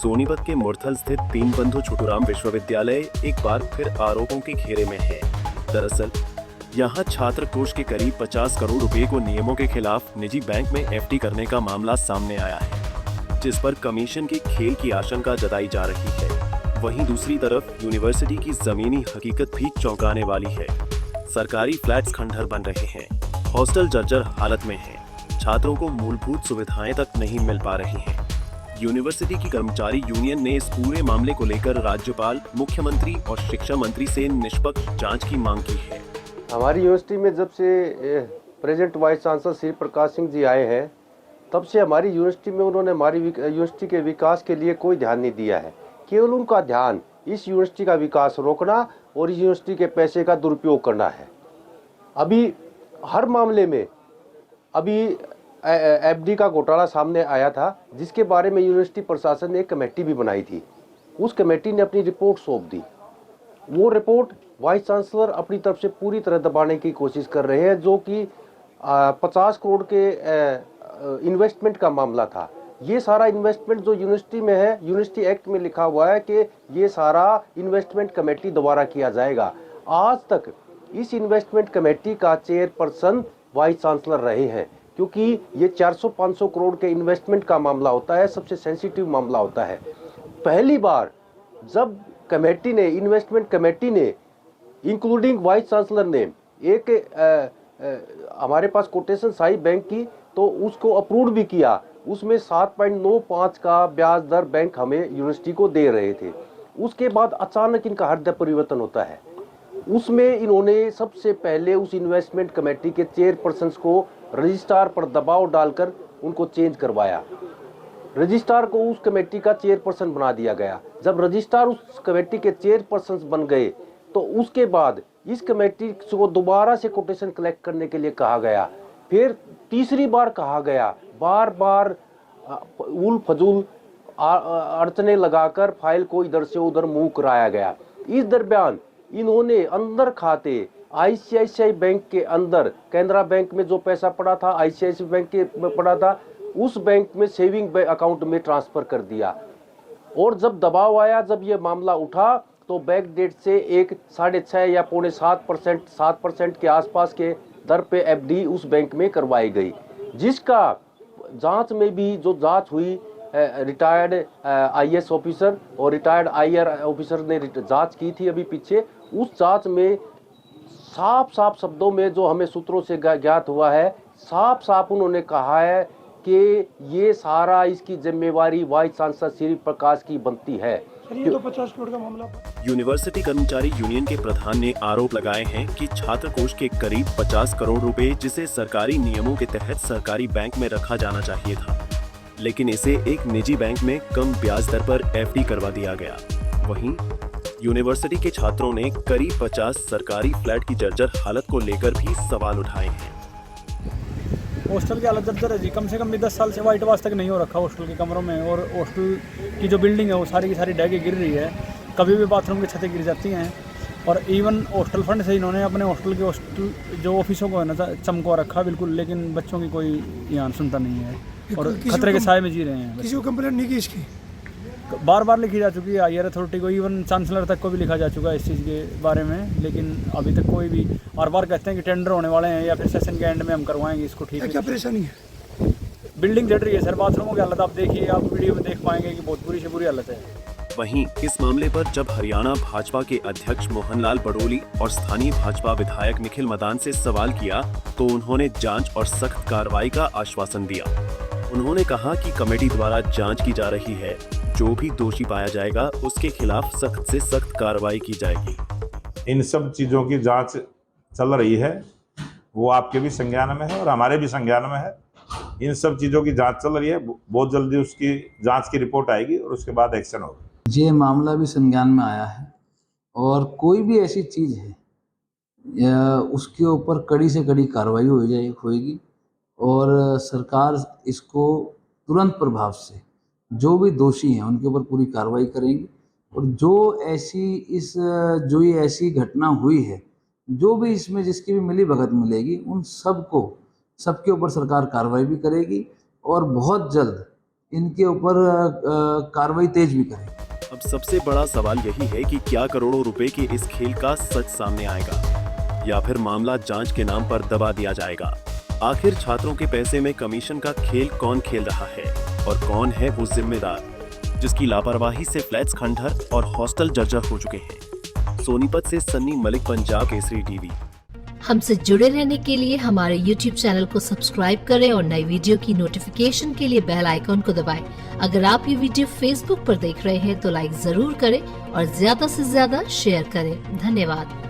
सोनीपत के मुरथल स्थित दीनबंधु छोटूराम विश्वविद्यालय एक बार फिर आरोपों के घेरे में है। दरअसल यहाँ छात्र कोष के करीब 50 करोड़ रुपए को नियमों के खिलाफ निजी बैंक में एफडी करने का मामला सामने आया है, जिस पर कमीशन के खेल की आशंका जताई जा रही है। वहीं दूसरी तरफ यूनिवर्सिटी की जमीनी हकीकत भी चौंकाने वाली है। सरकारी फ्लैट्स खंडहर बन रहे हैं, हॉस्टल जर्जर हालत में है, छात्रों को मूलभूत सुविधाएं तक नहीं मिल पा रही हैं। यूनिवर्सिटी की कर्मचारी यूनियन ने इस पूरे मामले को लेकर राज्यपाल, मुख्यमंत्री और शिक्षा मंत्री से निष्पक्ष जांच की मांग की है। हमारी यूनिवर्सिटी में जब से present vice chancellor Shri Prakash Singh ji आए हैं, तब से हमारी यूनिवर्सिटी में उन्होंने हमारी यूनिवर्सिटी के विकास के लिए कोई ध्यान नहीं दिया है। केवल उनका ध्यान इस यूनिवर्सिटी का विकास रोकना और इस यूनिवर्सिटी के पैसे का दुरुपयोग करना है। अभी हर मामले में अभी एफडी का घोटाला सामने आया था, जिसके बारे में यूनिवर्सिटी प्रशासन ने एक कमेटी भी बनाई थी। उस कमेटी ने अपनी रिपोर्ट सौंप दी। वो रिपोर्ट वाइस चांसलर अपनी तरफ से पूरी तरह दबाने की कोशिश कर रहे हैं, जो कि 50 करोड़ के इन्वेस्टमेंट का मामला था। ये सारा इन्वेस्टमेंट जो यूनिवर्सिटी में है, यूनिवर्सिटी एक्ट में लिखा हुआ है कि ये सारा इन्वेस्टमेंट कमेटी द्वारा किया जाएगा। आज तक इस इन्वेस्टमेंट कमेटी का चेयरपर्सन वाइस चांसलर रहे हैं, क्योंकि ये 400-500 करोड़ के इन्वेस्टमेंट का मामला होता है, सबसे सेंसिटिव मामला होता है। पहली बार जब कमेटी ने, इन्वेस्टमेंट कमेटी ने, इंक्लूडिंग वाइस चांसलर ने एक हमारे पास कोटेशन साई बैंक की, तो उसको अप्रूव भी किया। उसमें 7.95 का ब्याज दर बैंक हमें यूनिवर्सिटी को दे रहे थे। उसके बाद अचानक इनका हृदय परिवर्तन होता है। उसमें इन्होंने सबसे पहले उस इन्वेस्टमेंट कमेटी के चेयरपर्सन को रजिस्ट्रार पर दबाव डालकर उनको चेंज करवाया। रजिस्ट्रार को उस कमेटी का चेयरपर्सन बना दिया गया। जब रजिस्ट्रार उस कमेटी के चेयरपर्सन बन गए, तो उसके बाद इस कमेटी को दोबारा से कोटेशन कलेक्ट करने के लिए कहा गया। फिर तीसरी बार कहा गया। बार बार उल फजूल अड़चने लगाकर फाइल को इधर से उधर मूव कराया गया। इस दरमियान इन्होंने अंदर खाते आईसीआईसीआई बैंक के अंदर, कैनरा बैंक में जो पैसा पड़ा था, आईसीआईसीआई बैंक के में पड़ा था, उस बैंक में सेविंग अकाउंट में ट्रांसफर कर दिया। और जब दबाव आया, जब ये मामला उठा, तो बैक डेट से एक 6.5 या 7% के आसपास के दर पे एफडी उस बैंक में करवाई गई, जिसका जांच में भी जो जांच हुई, रिटायर्ड आईएएस ऑफिसर और रिटायर्ड आईआर ऑफिसर ने जांच की थी अभी पीछे। उस जांच में साफ शब्दों में, जो हमें सूत्रों से ज्ञात हुआ है, साफ उन्होंने कहा है कि ये सारा इसकी जिम्मेवारी वाइस चांसलर श्री प्रकाश की बनती है। ये तो 50 करोड़ का मामला। यूनिवर्सिटी कर्मचारी यूनियन के प्रधान ने आरोप लगाए हैं कि छात्र कोष के करीब 50 करोड़ रुपए, जिसे सरकारी नियमों के तहत सरकारी बैंक में रखा जाना चाहिए था, लेकिन इसे एक निजी बैंक में कम ब्याज दर पर एफडी करवा दिया गया। वहीं यूनिवर्सिटी के छात्रों ने करीब 50 सरकारी फ्लैट की जर्जर हालत को लेकर भी सवाल उठाए हैं। हॉस्टल की हालत जर्जर है जी। कम से कम भी 10 साल से वाइट वाश तक नहीं हो रखा हॉस्टल के कमरों में, और हॉस्टल की जो बिल्डिंग है वो सारी की सारी ढह गिर रही है। कभी भी बाथरूम की छतें गिर जाती हैं। और इवन हॉस्टल फंड से इन्होंने अपने हॉस्टल जो ऑफिसों को है ना चमकवा रखा बिल्कुल, लेकिन बच्चों की कोई यहाँ सुनता नहीं है और खतरे के साए में जी रहे हैं। किसी को कंप्लेंट नहीं की इसकी? बार बार लिखी जा चुकी है, हायर अथॉरिटी को, इवन चांसलर तक को भी लिखा जा चुका है इस चीज़ के बारे में, लेकिन अभी तक कोई भी, बार बार कहते हैं कि टेंडर होने वाले हैं या फिर सेशन के एंड में हम करवाएंगे इसको। ठीक है, क्या परेशानी है? बिल्डिंग जड़ रही है सर। बाथरूमों की हालत आप देखिए, आप वीडियो में देख पाएंगे कि बहुत बुरी से बुरी हालत है। वहीं इस मामले पर जब हरियाणा भाजपा के अध्यक्ष मोहनलाल बड़ोली और स्थानीय भाजपा विधायक निखिल मदान से सवाल किया, तो उन्होंने जांच और सख्त कार्रवाई का आश्वासन दिया। उन्होंने कहा कि कमेटी द्वारा जांच की जा रही है, जो भी दोषी पाया जाएगा उसके खिलाफ सख्त से सख्त कार्रवाई की जाएगी। इन सब चीज़ों की जांच चल रही है, वो आपके भी संज्ञान में है और हमारे भी संज्ञान में है। इन सब चीज़ों की जांच चल रही है, बहुत जल्दी उसकी जांच की रिपोर्ट आएगी और उसके बाद एक्शन होगा। ये मामला भी संज्ञान में आया है, और कोई भी ऐसी चीज़ है उसके ऊपर कड़ी से कड़ी कार्रवाई होगी और सरकार इसको तुरंत प्रभाव से जो भी दोषी हैं उनके ऊपर पूरी कार्रवाई करेंगी। और जो ये ऐसी घटना हुई है, जो भी इसमें जिसकी भी मिली भगत मिलेगी, उन सबके ऊपर सरकार कार्रवाई भी करेगी और बहुत जल्द इनके ऊपर कार्रवाई तेज भी करें। अब सबसे बड़ा सवाल यही है कि क्या करोड़ों रुपए के इस खेल का सच सामने आएगा या फिर मामला जांच के नाम पर दबा दिया जाएगा। आखिर छात्रों के पैसे में कमीशन का खेल कौन खेल रहा है और कौन है वो जिम्मेदार जिसकी लापरवाही से फ्लैट्स खंडहर और हॉस्टल जर्जर हो चुके हैं। सोनीपत से सन्नी मलिक, पंजाब केसरी टीवी। हमसे जुड़े रहने के लिए हमारे YouTube चैनल को सब्सक्राइब करें और नई वीडियो की नोटिफिकेशन के लिए बेल आइकॉन को दबाएं। अगर आप ये वीडियो Facebook पर देख रहे हैं तो लाइक जरूर करें और ज्यादा से ज्यादा शेयर करें। धन्यवाद।